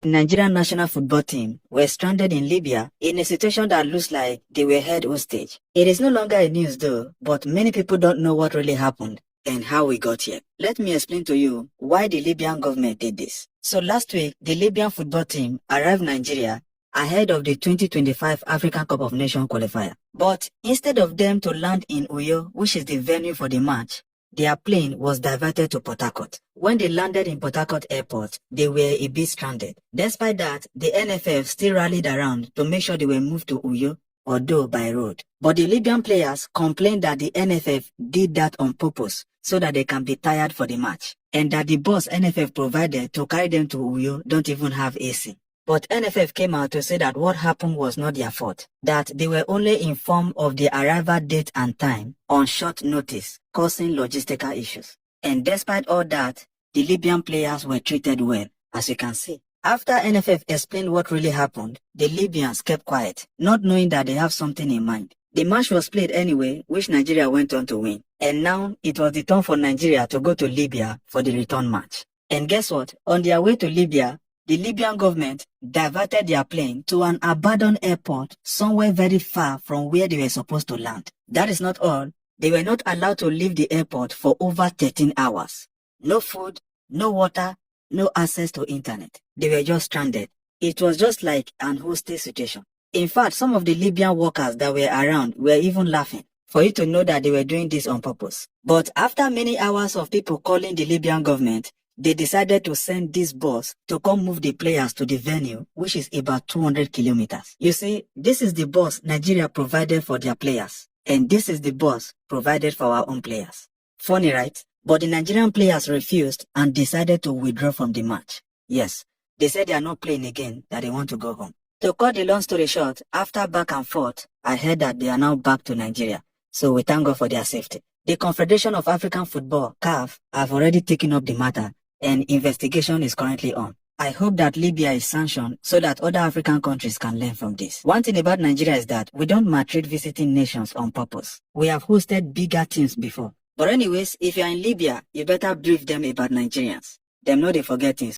The Nigerian national football team were stranded in Libya in a situation that looks like they were held hostage. It is no longer a news though, but many people don't know what really happened and how we got here. Let me explain to you why the Libyan government did this. So last week, the Libyan football team arrived in Nigeria ahead of the 2025 African Cup of Nations qualifier. But instead of them to land in Uyo, which is the venue for the match, their plane was diverted to Port Harcourt. When they landed in Port Harcourt airport, they were a bit stranded. Despite that, the NFF still rallied around to make sure they were moved to Uyo, although by road. But the Libyan players complained that the NFF did that on purpose so that they can be tired for the match, and that the bus NFF provided to carry them to Uyo don't even have AC. But NFF came out to say that what happened was not their fault, that they were only informed of the arrival date and time on short notice, causing logistical issues. And despite all that, the Libyan players were treated well, as you can see. After NFF explained what really happened, the Libyans kept quiet, not knowing that they have something in mind. The match was played anyway, which Nigeria went on to win. And now it was the turn for Nigeria to go to Libya for the return match. And guess what? On their way to Libya, the Libyan government diverted their plane to an abandoned airport somewhere very far from where they were supposed to land. That is not all. They were not allowed to leave the airport for over 13 hours. No food, no water, no access to internet. They were just stranded. It was just like an hostage situation. In fact, some of the Libyan workers that were around were even laughing for you to know that they were doing this on purpose. But after many hours of people calling the Libyan government, they decided to send this bus to come move the players to the venue, which is about 200 kilometers. You see, this is the bus Nigeria provided for their players, and this is the bus provided for our own players. Funny, right? But the Nigerian players refused and decided to withdraw from the match. Yes, they said they are not playing again, that they want to go home. To cut the long story short, after back and forth, I heard that they are now back to Nigeria. So we thank God for their safety. The Confederation of African Football, CAF, have already taken up the matter, and investigation is currently on. I hope that Libya is sanctioned so that other African countries can learn from this. One thing about Nigeria is that we don't maltreat visiting nations on purpose. We have hosted bigger teams before. But anyways, if you're in Libya, you better brief them about Nigerians. Them know they forget things.